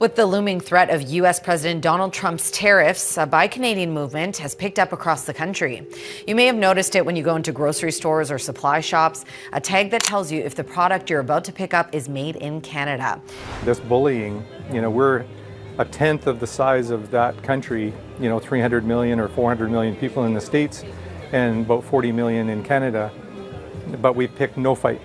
With the looming threat of U.S. President Donald Trump's tariffs, a Buy Canadian movement has picked up across the country. You may have noticed it when you go into grocery stores or supply shops, a tag that tells you if the product you're about to pick up is made in Canada. This bullying, we're a tenth of the size of that country, 300 million or 400 million people in the States and about 40 million in Canada, but we've picked no fight.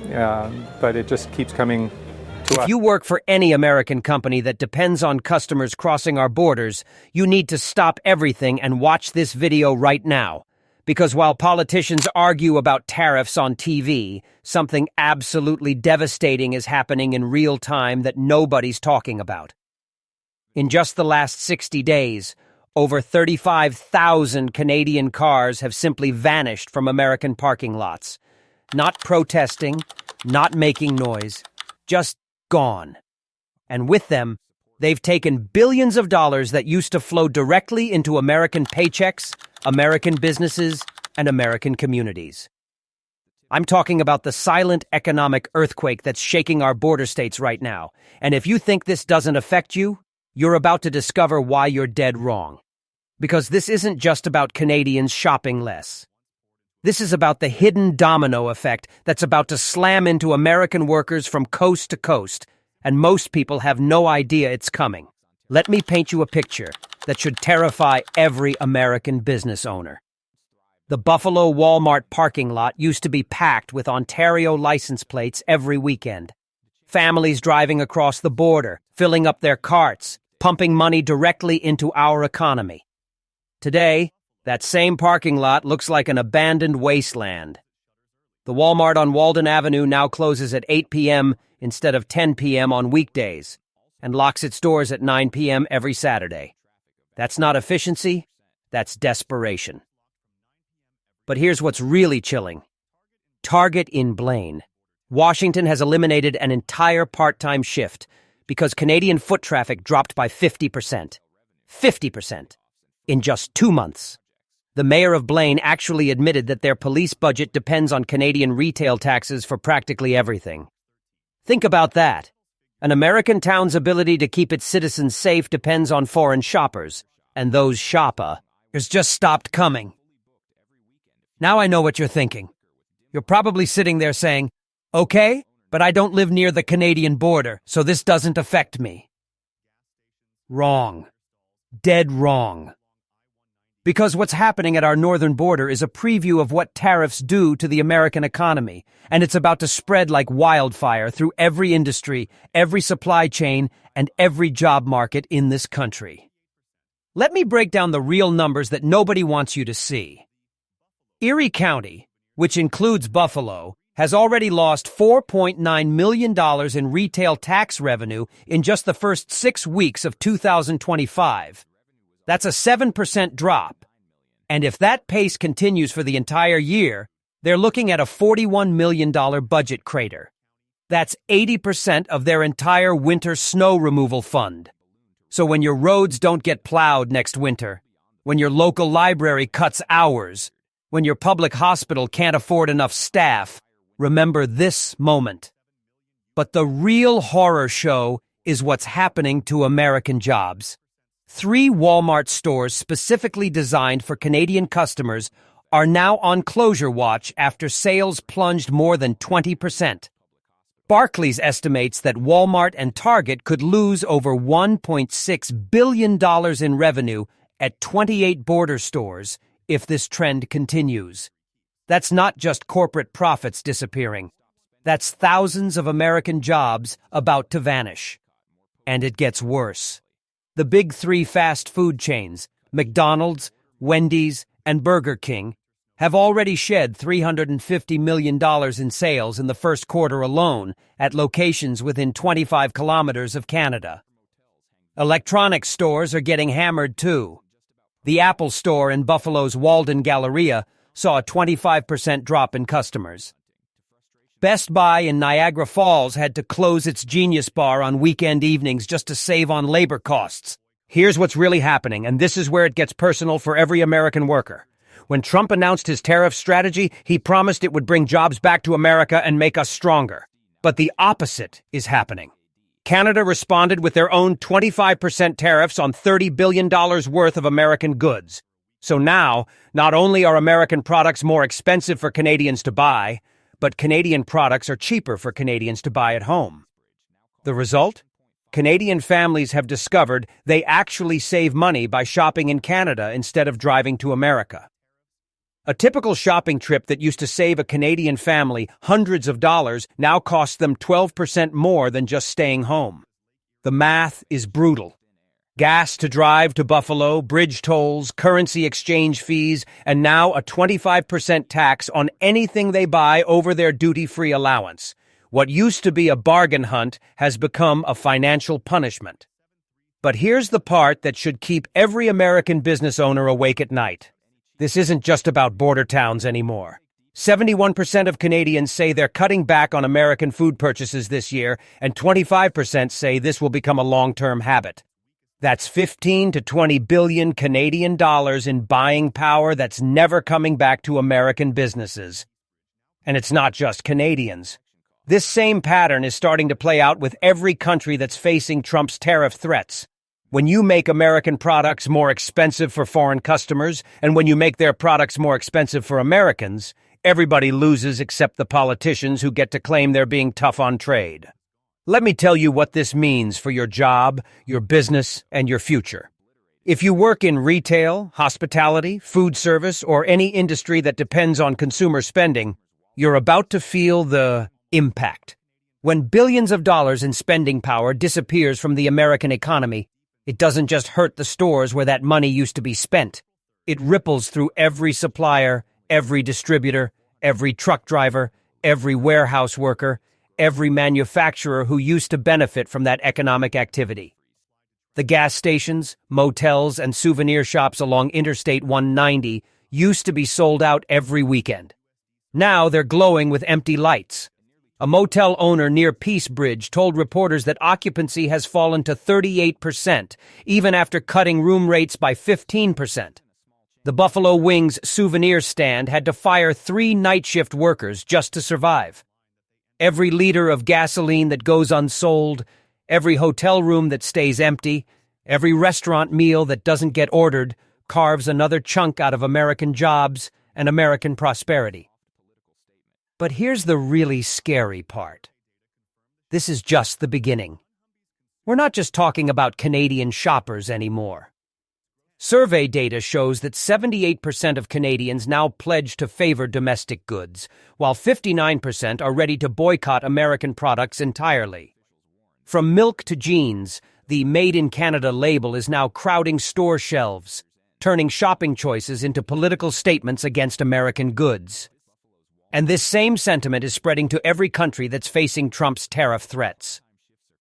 But it just keeps coming to us. If you work for any American company that depends on customers crossing our borders, you need to stop everything and watch this video right now. Because while politicians argue about tariffs on TV, something absolutely devastating is happening in real time that nobody's talking about. In just the last 60 days, over 35,000 Canadian cars have simply vanished from American parking lots. Not protesting, not making noise, just gone. And with them, they've taken billions of dollars that used to flow directly into American paychecks, American businesses, and American communities. I'm talking about the silent economic earthquake that's shaking our border states right now. And if you think this doesn't affect you, you're about to discover why you're dead wrong. Because this isn't just about Canadians shopping less. This is about the hidden domino effect that's about to slam into American workers from coast to coast, and most people have no idea it's coming. Let me paint you a picture that should terrify every American business owner. The Buffalo Walmart parking lot used to be packed with Ontario license plates every weekend. Families driving across the border, filling up their carts, pumping money directly into our economy. Today, that same parking lot looks like an abandoned wasteland. The Walmart on Walden Avenue now closes at 8 p.m. instead of 10 p.m. on weekdays, and locks its doors at 9 p.m. every Saturday. That's not efficiency, that's desperation. But here's what's really chilling. Target in Blaine. Washington has eliminated an entire part-time shift because Canadian foot traffic dropped by 50%. 50%. In just 2 months. The mayor of Blaine actually admitted that their police budget depends on Canadian retail taxes for practically everything. Think about that. An American town's ability to keep its citizens safe depends on foreign shoppers, and those shoppers just stopped coming. Now I know what you're thinking. You're probably sitting there saying, "Okay, but I don't live near the Canadian border, so this doesn't affect me." Wrong. Dead wrong. Because what's happening at our northern border is a preview of what tariffs do to the American economy, and it's about to spread like wildfire through every industry, every supply chain, and every job market in this country. Let me break down the real numbers that nobody wants you to see. Erie County, which includes Buffalo, has already lost $4.9 million in retail tax revenue in just the first 6 weeks of 2025. That's a 7% drop. And if that pace continues for the entire year, they're looking at a $41 million budget crater. That's 80% of their entire winter snow removal fund. So when your roads don't get plowed next winter, when your local library cuts hours, when your public hospital can't afford enough staff, remember this moment. But the real horror show is what's happening to American jobs. 3 Walmart stores specifically designed for Canadian customers are now on closure watch after sales plunged more than 20%. Barclays estimates that Walmart and Target could lose over $1.6 billion in revenue at 28 border stores if this trend continues. That's not just corporate profits disappearing. That's thousands of American jobs about to vanish. And it gets worse. The big 3 fast food chains, McDonald's, Wendy's, and Burger King, have already shed $350 million in sales in the first quarter alone at locations within 25 kilometers of Canada. Electronics stores are getting hammered too. The Apple Store in Buffalo's Walden Galleria saw a 25% drop in customers. Best Buy in Niagara Falls had to close its Genius Bar on weekend evenings just to save on labor costs. Here's what's really happening, and this is where it gets personal for every American worker. When Trump announced his tariff strategy, he promised it would bring jobs back to America and make us stronger. But the opposite is happening. Canada responded with their own 25% tariffs on $30 billion worth of American goods. So now, not only are American products more expensive for Canadians to buy, but Canadian products are cheaper for Canadians to buy at home. The result? Canadian families have discovered they actually save money by shopping in Canada instead of driving to America. A typical shopping trip that used to save a Canadian family hundreds of dollars now costs them 12% more than just staying home. The math is brutal. Gas to drive to Buffalo, bridge tolls, currency exchange fees, and now a 25% tax on anything they buy over their duty-free allowance. What used to be a bargain hunt has become a financial punishment. But here's the part that should keep every American business owner awake at night. This isn't just about border towns anymore. 71% of Canadians say they're cutting back on American food purchases this year, and 25% say this will become a long-term habit. That's 15 to 20 billion Canadian dollars in buying power that's never coming back to American businesses. And it's not just Canadians. This same pattern is starting to play out with every country that's facing Trump's tariff threats. When you make American products more expensive for foreign customers, and when you make their products more expensive for Americans, everybody loses except the politicians who get to claim they're being tough on trade. Let me tell you what this means for your job, your business, and your future. If you work in retail, hospitality, food service, or any industry that depends on consumer spending, you're about to feel the impact. When billions of dollars in spending power disappears from the American economy, it doesn't just hurt the stores where that money used to be spent. It ripples through every supplier, every distributor, every truck driver, every warehouse worker, every manufacturer who used to benefit from that economic activity. The gas stations, motels, and souvenir shops along Interstate 190 used to be sold out every weekend. Now they're glowing with empty lights. A motel owner near Peace Bridge told reporters that occupancy has fallen to 38%, even after cutting room rates by 15%. The Buffalo Wings souvenir stand had to fire 3 night shift workers just to survive. Every liter of gasoline that goes unsold, every hotel room that stays empty, every restaurant meal that doesn't get ordered carves another chunk out of American jobs and American prosperity. But here's the really scary part. This is just the beginning. We're not just talking about Canadian shoppers anymore. Survey data shows that 78% of Canadians now pledge to favor domestic goods, while 59% are ready to boycott American products entirely. From milk to jeans, the Made in Canada label is now crowding store shelves, turning shopping choices into political statements against American goods. And this same sentiment is spreading to every country that's facing Trump's tariff threats.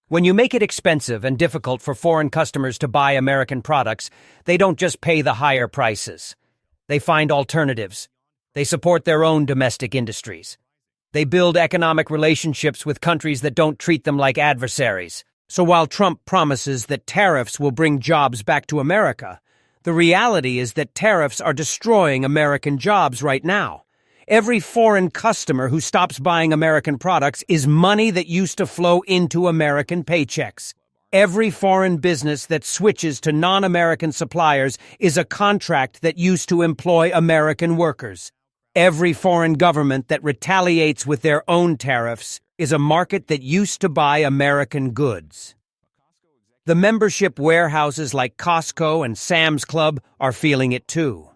When you make it expensive and difficult for foreign customers to buy American products, they don't just pay the higher prices. They find alternatives. They support their own domestic industries. They build economic relationships with countries that don't treat them like adversaries. So while Trump promises that tariffs will bring jobs back to America, the reality is that tariffs are destroying American jobs right now. Every foreign customer who stops buying American products is money that used to flow into American paychecks. Every foreign business that switches to non-American suppliers is a contract that used to employ American workers. Every foreign government that retaliates with their own tariffs is a market that used to buy American goods. The membership warehouses like Costco and Sam's Club are feeling it too.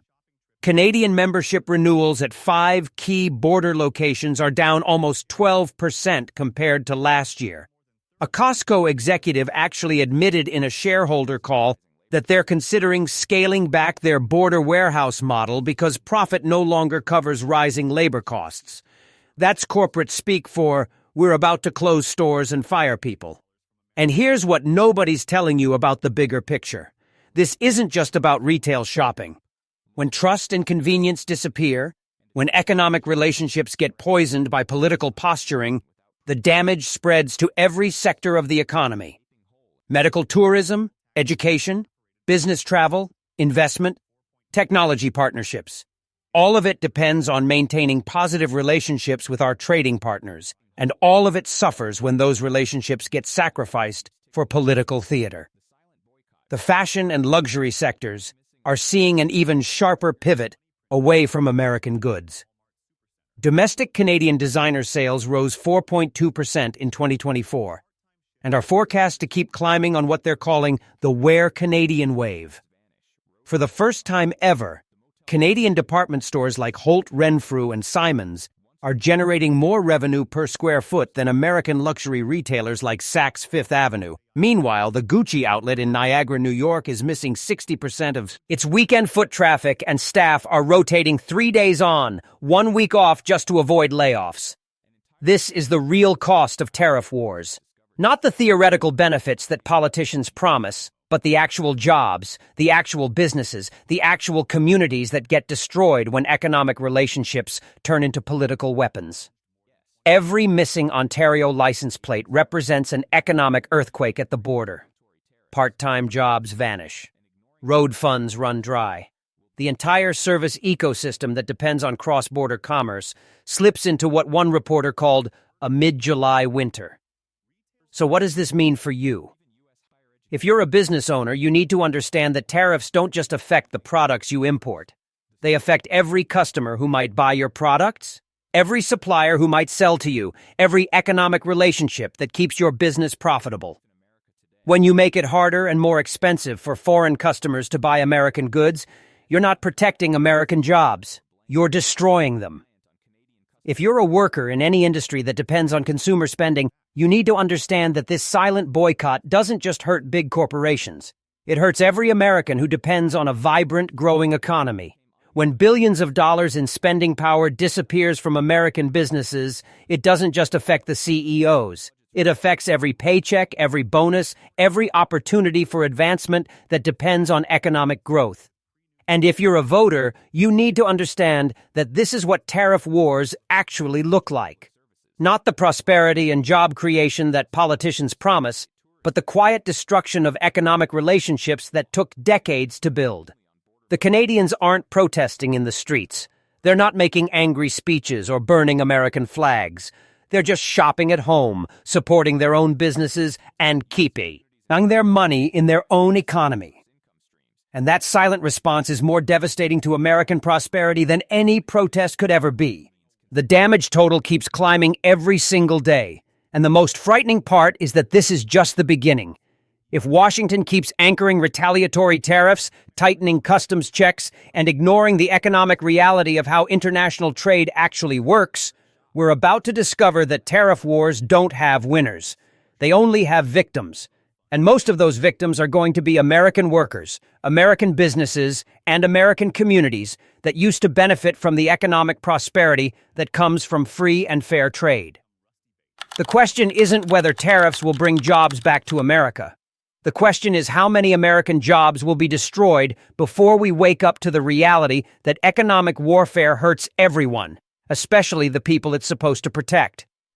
Canadian membership renewals at 5 key border locations are down almost 12% compared to last year. A Costco executive actually admitted in a shareholder call that they're considering scaling back their border warehouse model because profit no longer covers rising labor costs. That's corporate speak for, we're about to close stores and fire people. And here's what nobody's telling you about the bigger picture. This isn't just about retail shopping. When trust and convenience disappear, when economic relationships get poisoned by political posturing, the damage spreads to every sector of the economy. Medical tourism, education, business travel, investment, technology partnerships. All of it depends on maintaining positive relationships with our trading partners. and all of it suffers when those relationships get sacrificed for political theater. The fashion and luxury sectors are seeing an even sharper pivot away from American goods. Domestic Canadian designer sales rose 4.2% in 2024 and are forecast to keep climbing on what they're calling the Wear Canadian wave. For the first time ever, Canadian department stores like Holt Renfrew and Simons are generating more revenue per square foot than American luxury retailers like Saks Fifth Avenue. Meanwhile, the Gucci outlet in Niagara, New York is missing 60% of its weekend foot traffic, and staff are rotating 3 days on, 1 week off just to avoid layoffs. This is the real cost of tariff wars. Not the theoretical benefits that politicians promise, but the actual jobs, the actual businesses, the actual communities that get destroyed when economic relationships turn into political weapons. Every missing Ontario license plate represents an economic earthquake at the border. Part-time jobs vanish. Road funds run dry. The entire service ecosystem that depends on cross-border commerce slips into what one reporter called a mid-July winter. So what does this mean for you? If you're a business owner, you need to understand that tariffs don't just affect the products you import. They affect every customer who might buy your products, every supplier who might sell to you, every economic relationship that keeps your business profitable. When you make it harder and more expensive for foreign customers to buy American goods, you're not protecting American jobs. You're destroying them. If you're a worker in any industry that depends on consumer spending, you need to understand that this silent boycott doesn't just hurt big corporations. It hurts every American who depends on a vibrant, growing economy. When billions of dollars in spending power disappears from American businesses, it doesn't just affect the CEOs. It affects every paycheck, every bonus, every opportunity for advancement that depends on economic growth. And if you're a voter, you need to understand that this is what tariff wars actually look like. Not the prosperity and job creation that politicians promise, but the quiet destruction of economic relationships that took decades to build. The Canadians aren't protesting in the streets. They're not making angry speeches or burning American flags. They're just shopping at home, supporting their own businesses and keeping their money in their own economy. And that silent response is more devastating to American prosperity than any protest could ever be. The damage total keeps climbing every single day, and the most frightening part is that this is just the beginning. If Washington keeps anchoring retaliatory tariffs, tightening customs checks, and ignoring the economic reality of how international trade actually works, we're about to discover that tariff wars don't have winners. They only have victims. And most of those victims are going to be American workers, American businesses, and American communities that used to benefit from the economic prosperity that comes from free and fair trade. The question isn't whether tariffs will bring jobs back to America. The question is how many American jobs will be destroyed before we wake up to the reality that economic warfare hurts everyone, especially the people it's supposed to protect.